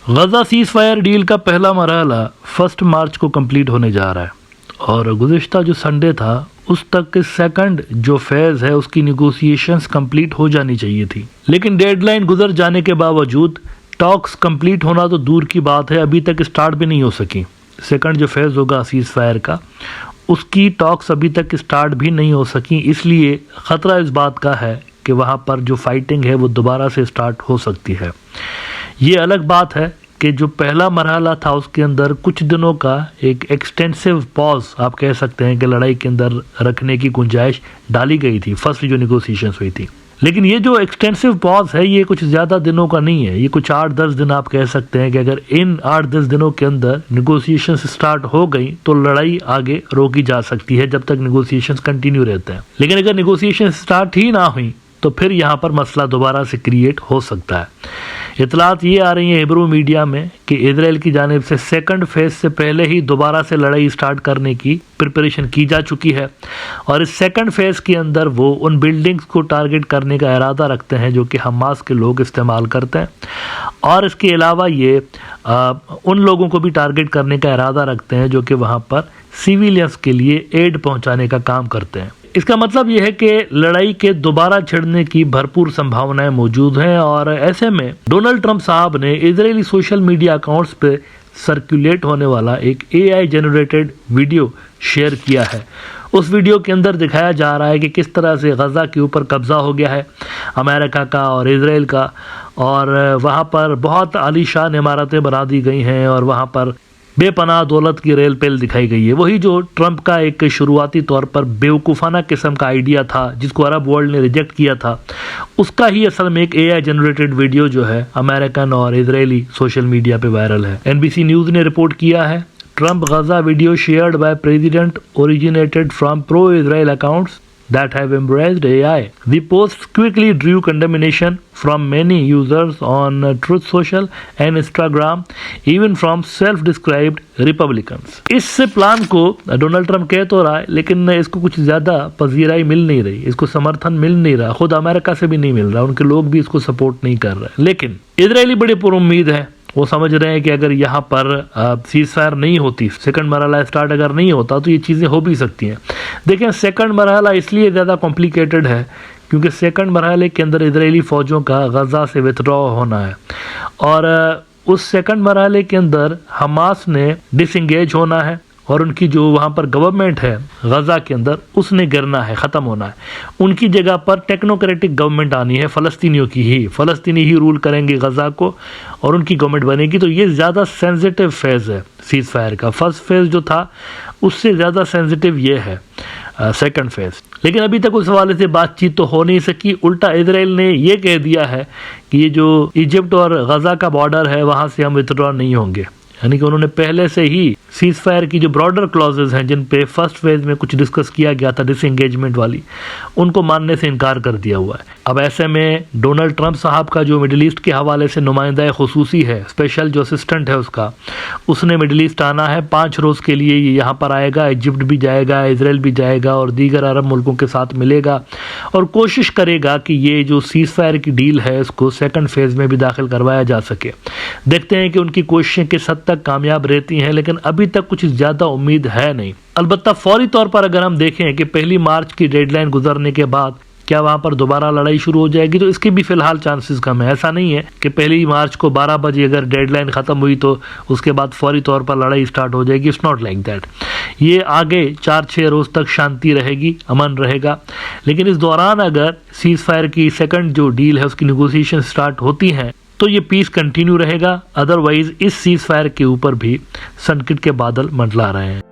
गजा cease fire deal का पहला मरहला 1 मार्च को कंप्लीट होने जा रहा है और गुज़िश्ता जो संडे था उस तक के सेकंड जो फेज़ है उसकी निगोशिएशंस कंप्लीट हो जानी चाहिए थी, लेकिन डेडलाइन गुजर जाने के बावजूद टॉक्स कंप्लीट होना तो दूर की बात है, अभी तक स्टार्ट भी नहीं हो सकी। सेकंड जो फेज़ होगा सीज फायर का उसकी टॉक्स अभी तक स्टार्ट भी नहीं हो सकी, इसलिए ख़तरा इस बात का है कि वहाँ पर जो फाइटिंग है वो दोबारा से स्टार्ट हो सकती है। ये अलग बात है कि जो पहला मरहला था उसके अंदर कुछ दिनों का एक एक्सटेंसिव पॉज आप कह सकते हैं कि लड़ाई के अंदर रखने की गुंजाइश डाली गई थी फर्स्ट जो निगोशिएशंस हुई थी, लेकिन ये जो एक्सटेंसिव पॉज है ये कुछ ज़्यादा दिनों का नहीं है, ये कुछ 8-10 दिन आप कह सकते हैं कि अगर इन 8-10 दिनों के अंदर निगोशिएशंस स्टार्ट हो गई तो लड़ाई आगे रोकी जा सकती है जब तक निगोशिएशंस कंटिन्यू रहते हैं। लेकिन अगर निगोशिएशन स्टार्ट ही ना हुई तो फिर यहाँ पर मसला दोबारा से क्रिएट हो सकता है। इतलात ये आ रही है हिब्रू मीडिया में कि इजराइल की जानिब से सेकंड फेज से पहले ही दोबारा से लड़ाई स्टार्ट करने की प्रिपरेशन की जा चुकी है और इस सेकंड फेज के अंदर वो उन बिल्डिंग्स को टारगेट करने का इरादा रखते हैं जो कि हमास के लोग इस्तेमाल करते हैं और इसके अलावा ये उन लोगों को भी टारगेट करने का इरादा रखते हैं जो कि वहाँ पर सिविलियंस के लिए एड पहुँचाने का काम करते हैं। इसका मतलब यह है कि लड़ाई के दोबारा छिड़ने की भरपूर संभावनाएं मौजूद हैं और ऐसे में डोनाल्ड ट्रंप साहब ने इजरायली सोशल मीडिया अकाउंट्स पे सर्कुलेट होने वाला एक AI जनरेटेड वीडियो शेयर किया है। उस वीडियो के अंदर दिखाया जा रहा है कि किस तरह से गजा के ऊपर कब्जा हो गया है अमेरिका का और इजराइल का, और वहाँ पर बहुत आलीशान इमारतें बना दी गई हैं और वहाँ पर बेपनाह दौलत की रेल पेल दिखाई गई है। वही जो ट्रंप का एक शुरुआती तौर पर बेवकूफ़ाना किस्म का आइडिया था जिसको अरब वर्ल्ड ने रिजेक्ट किया था, उसका ही असल में एक AI जनरेटेड वीडियो जो है अमेरिकन और इजरायली सोशल मीडिया पे वायरल है। NBC न्यूज़ ने रिपोर्ट किया है, Trump Gaza video shared by president originated from pro Israel accounts that have embraced AI. The post quickly drew condemnation from many users on Truth Social and Instagram, even from self-described Republicans. इस plan को Donald Trump कह तो रहा है लेकिन इसको कुछ ज़्यादा पजीराई मिल नहीं रही, इसको समर्थन मिल नहीं रहा, खुद अमेरिका से भी नहीं मिल रहा, उनके लोग भी इसको सपोर्ट नहीं कर रहे। लेकिन इजरायली बड़े पुरुम्मीद है, वो समझ रहे हैं कि अगर यहाँ पर सीज फायर नहीं होती, सेकंड मरहला स्टार्ट अगर नहीं होता तो ये चीज़ें हो भी सकती हैं। देखें सेकंड मरहला इसलिए ज़्यादा कॉम्प्लिकेटेड है क्योंकि सेकंड मरहले के अंदर इजरायली फ़ौजों का गजा से विथड्रॉ होना है और उस सेकंड मरहले के अंदर हमास ने डिसएंगेज होना है और उनकी जो वहाँ पर गवर्नमेंट है गजा के अंदर उसने गिरना है, ख़त्म होना है। उनकी जगह पर टेक्नोक्रेटिक गवर्नमेंट आनी है, फ़लस्तीनियों की ही, फ़लस्तीनी ही रूल करेंगे गजा को और उनकी गवर्नमेंट बनेगी। तो ये ज़्यादा सेंसिटिव फेज़ है सीज़ फायर का। फर्स्ट फेज़ जो था उससे ज़्यादा सेंसिटिव ये है सेकंड फेज़। लेकिन अभी तक उस हवाले से बातचीत तो हो नहीं सकी। उल्टा इजराइल ने ये कह दिया है कि ये जो इजिप्ट और गजा का बॉर्डर है वहाँ से हम विथड्रॉ नहीं होंगे, यानी कि उन्होंने पहले से ही सीज फायर की जो ब्रॉडर क्लॉजेज हैं जिन पे फर्स्ट फेज में कुछ डिस्कस किया गया था डिसएंगेजमेंट वाली, उनको मानने से इनकार कर दिया हुआ है। अब ऐसे में डोनाल्ड ट्रंप साहब का जो मिडिल ईस्ट के हवाले से नुमाइंदा खुसूसी है, स्पेशल जो असिस्टेंट है उसने मिडिल ईस्ट आना है 5 रोज़ के लिए। ये यहाँ पर आएगा, इजिप्ट भी जाएगा, इजराइल भी जाएगा और दीगर अरब मुल्कों के साथ मिलेगा और कोशिश करेगा कि ये जो सीज फायर की डील है इसको सेकंड फेज में भी दाखिल करवाया जा सके। देखते हैं कि उनकी कोशिशें किस हद तक कामयाब रहती हैं, लेकिन अभी तक कुछ ज़्यादा उम्मीद है नहीं। अलबत्ता फौरी तौर पर अगर हम देखें कि 1 मार्च की डेडलाइन गुजरने के बाद क्या वहाँ पर दोबारा लड़ाई शुरू हो जाएगी, तो इसके भी फिलहाल चांसेस कम है। ऐसा नहीं है कि 1 मार्च को 12 बजे अगर डेडलाइन ख़त्म हुई तो उसके बाद फौरी तौर पर लड़ाई स्टार्ट हो जाएगी। It's not like that. ये आगे 4-6 रोज़ तक शांति रहेगी, अमन रहेगा, लेकिन इस दौरान अगर सीज फायर की सेकंड जो डील है उसकी निगोशिएशन स्टार्ट होती हैं तो ये पीस कंटिन्यू रहेगा। अदरवाइज इस सीज फायर के ऊपर भी संकट के बादल मंडला रहे हैं।